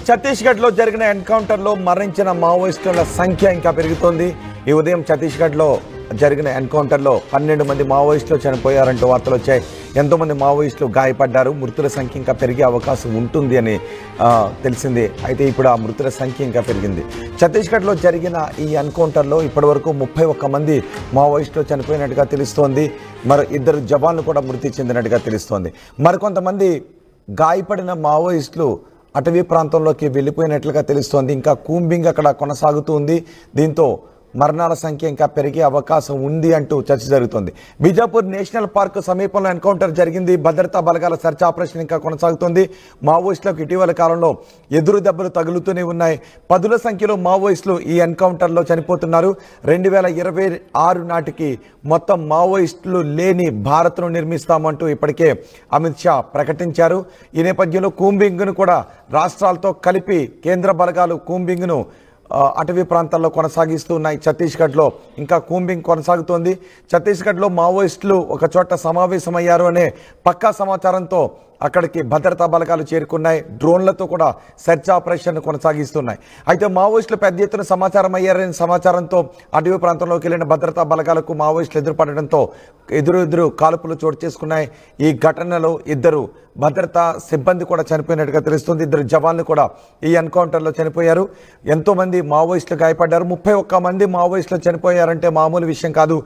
ఛత్తీస్గఢ్లో జరిగిన ఎన్కౌంటర్లో మరణించిన మావోయిస్టుల సంఖ్య ఇంకా పెరుగుతోంది. ఈ ఉదయం ఛత్తీస్గఢ్లో జరిగిన ఎన్కౌంటర్లో 12 మంది మావోయిస్టులు చనిపోయారంటూ వార్తలు వచ్చాయి. ఎంతోమంది మావోయిస్టులు గాయపడ్డారు. మృతుల సంఖ్య ఇంకా పెరిగే అవకాశం ఉంటుంది అని తెలిసింది. అయితే ఇప్పుడు ఆ మృతుల సంఖ్య ఇంకా పెరిగింది. ఛత్తీస్గఢ్లో జరిగిన ఈ ఎన్కౌంటర్లో ఇప్పటివరకు 31 మంది మావోయిస్టులు చనిపోయినట్టుగా తెలుస్తోంది. మరి 2 జవాన్లు కూడా మృతి చెందినట్టుగా తెలుస్తోంది. మరికొంతమంది గాయపడిన మావోయిస్టులు అటవీ ప్రాంతంలోకి వెళ్ళిపోయినట్లుగా తెలుస్తోంది. ఇంకా కూంబింగ్ అక్కడ కొనసాగుతుంది. దీంతో మరణాల సంఖ్య ఇంకా పెరిగే అవకాశం ఉంది అంటూ చర్చ జరుగుతోంది. బీజాపూర్ నేషనల్ పార్క్ సమీపంలో ఎన్కౌంటర్ జరిగింది. భద్రతా బలగాల సెర్చ్ ఆపరేషన్ ఇంకా కొనసాగుతోంది. మావోయిస్టులకు ఇటీవల కాలంలో ఎదురు దెబ్బలు తగులుతూనే ఉన్నాయి. 10ల సంఖ్యలో మావోయిస్టులు ఈ ఎన్కౌంటర్లో చనిపోతున్నారు. 2026 నాటికి మొత్తం మావోయిస్టులు లేని భారత్ను నిర్మిస్తామంటూ ఇప్పటికే అమిత్ షా ప్రకటించారు. ఈ నేపథ్యంలో కూంబింగ్ను కూడా రాష్ట్రాలతో కలిపి కేంద్ర బలగాలు కూంబింగ్ను అటవీ ప్రాంతాల్లో కొనసాగిస్తూ ఉన్నాయి. ఛత్తీస్గఢ్లో ఇంకా కూంబింగ్ కొనసాగుతోంది. ఛత్తీస్గఢ్లో మావోయిస్టులు ఒక చోట సమావేశమయ్యారు అనే పక్కా సమాచారంతో అక్కడికి భద్రతా బలగాలు చేరుకున్నాయి. డ్రోన్లతో కూడా సెర్చ్ ఆపరేషన్ కొనసాగిస్తున్నాయి. అయితే మావోయిస్టులు పెద్ద ఎత్తున సమాచారం అయ్యారనే సమాచారంతో అటవీ ప్రాంతంలోకి వెళ్ళిన భద్రతా బలగాలకు మావోయిస్టులు ఎదురుపడడంతో ఎదురు కాల్పులు చోటు చేసుకున్నాయి. ఈ ఘటనలో 2 భద్రతా సిబ్బంది కూడా చనిపోయినట్టుగా తెలుస్తుంది. 2 జవాన్లు కూడా ఈ ఎన్కౌంటర్లో చనిపోయారు. ఎంతోమంది మావోయిస్టులు గాయపడ్డారు. 31 మంది మావోయిస్టులు చనిపోయారంటే మామూలు విషయం కాదు.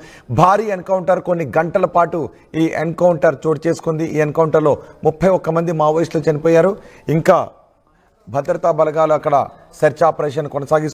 భారీ ఎన్కౌంటర్, కొన్ని గంటల పాటు ఈ ఎన్కౌంటర్ చోటు చేసుకుంది. ఈ ఎన్కౌంటర్లో 31 మంది మావోయిస్టులు చనిపోయారు. ఇంకా భద్రతా బలగాలు అక్కడ సెర్చ్ ఆపరేషన్ కొనసాగిస్తున్నారు.